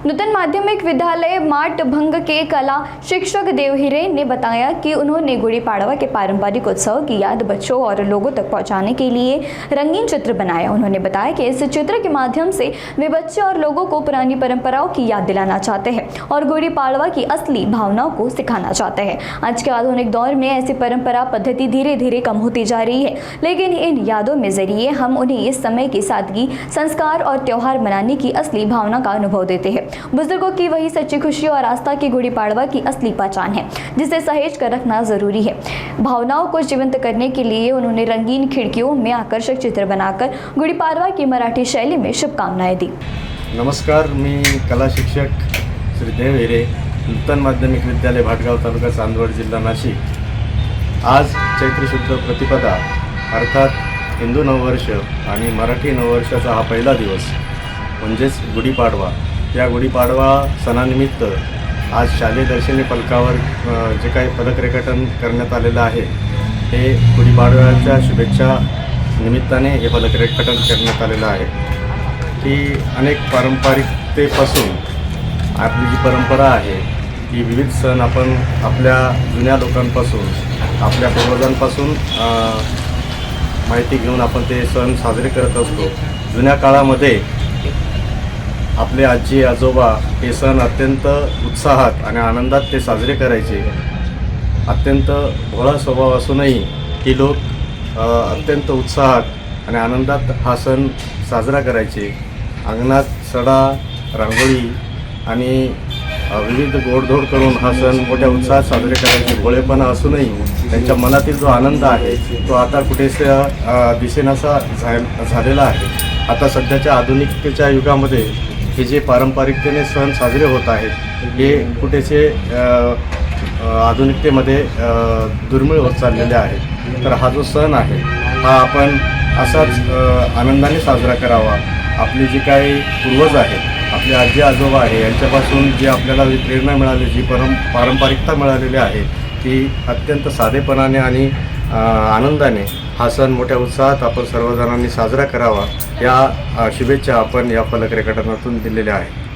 नूतन माध्यमिक विद्यालय माटभंग के कला शिक्षक देवहिरे ने बताया कि उन्होंने गुड़ी पाड़वा के पारंपरिक उत्सव की याद बच्चों और लोगों तक पहुंचाने के लिए रंगीन चित्र बनाया। उन्होंने बताया कि इस चित्र के माध्यम से वे बच्चे और लोगों को पुरानी परंपराओं की याद दिलाना चाहते हैं और गुड़ी पाड़वा की असली भावनाओं को सिखाना चाहते हैं। आज के आधुनिक दौर में ऐसी परंपरा पद्धति धीरे धीरे कम होती जा रही है, लेकिन इन यादों में जरिए हम उन्हें इस समय की सादगी, संस्कार और त्योहार मनाने की असली भावना का अनुभव देते हैं। बुजुर्गों की वही सच्ची खुशी और आस्था की गुड़ी पाड़वा की असली पहचान है, जिसे सहेज कर रखना जरूरी है। भावनाओं को जीवंत करने के लिए उन्होंने रंगीन खिड़कियों में आकर्षक चित्र बनाकर गुड़ी पाड़वा की मराठी शैली में शुभकामनाएं दी। नमस्कार, मी कला शिक्षक श्री देवहिरे, नूतन माध्यमिक विद्यालय भाटगाव, तालुका चांदवड, जिल्हा नाशिक। आज चैत्र शुद्ध प्रतिपदा अर्थात हिंदू नववर्ष आणि मराठी नववर्षाचा हा पहिला दिवस म्हणजेच गुढीपाडवा। या गुढीपाडवा सणानिमित्त आज शालेय दर्शनी फलकावर जे काही पदक रेखाटन करण्यात आलेलं आहे, हे गुढीपाडव्याच्या शुभेच्छा निमित्ताने हे फलक रेखाटन करण्यात आलेलं आहे की अनेक पारंपरिकतेपासून आपली जी परंपरा आहे की विविध सण आपण आपल्या जुन्या लोकांपासून, आपल्या पूर्वजांपासून माहिती घेऊन आपण ते सण साजरे करत असतो। जुन्या काळामध्ये आपले आजी आजोबा हे सण अत्यंत उत्साहात आणि आनंदात ते साजरे करायचे। अत्यंत भोळा स्वभाव असूनही ही लोक अत्यंत उत्साहात आणि आनंदात हा सण साजरा करायचे। अंगणात सडा, रांगोळी आणि विविध गोडधोड करून हा सण मोठ्या उत्साहात साजरे करायचे। भोळेपणा असूनही त्यांच्या मनातील जो आनंद आहे तो आता कुठेसा दिसेनासा झालेला आहे। आता सध्याच्या आधुनिकतेच्या युगामध्ये हे जे पारंपरिकतेने सण साजरे होत आहेत, हे कुठेसे आधुनिकतेमध्ये दुर्मिळ होत चाललेले आहेत। तर हा जो सण आहे हा आपण असाच आनंदाने साजरा करावा। आपली जी काही पूर्वज आहेत, आपले आजी आजोबा आहे, यांच्यापासून जी आपल्याला प्रेरणा मिळाली, जी पारंपरिकता मिळालेली आहे, ती अत्यंत साधेपणाने आणि आनंदाने हा सण मोठ्या उत्साहात आपण सर्वजणांनी साजरा करावा, या शुभेच्छा आपण या फलक रेखाटनातून दिलेल्या आहेत।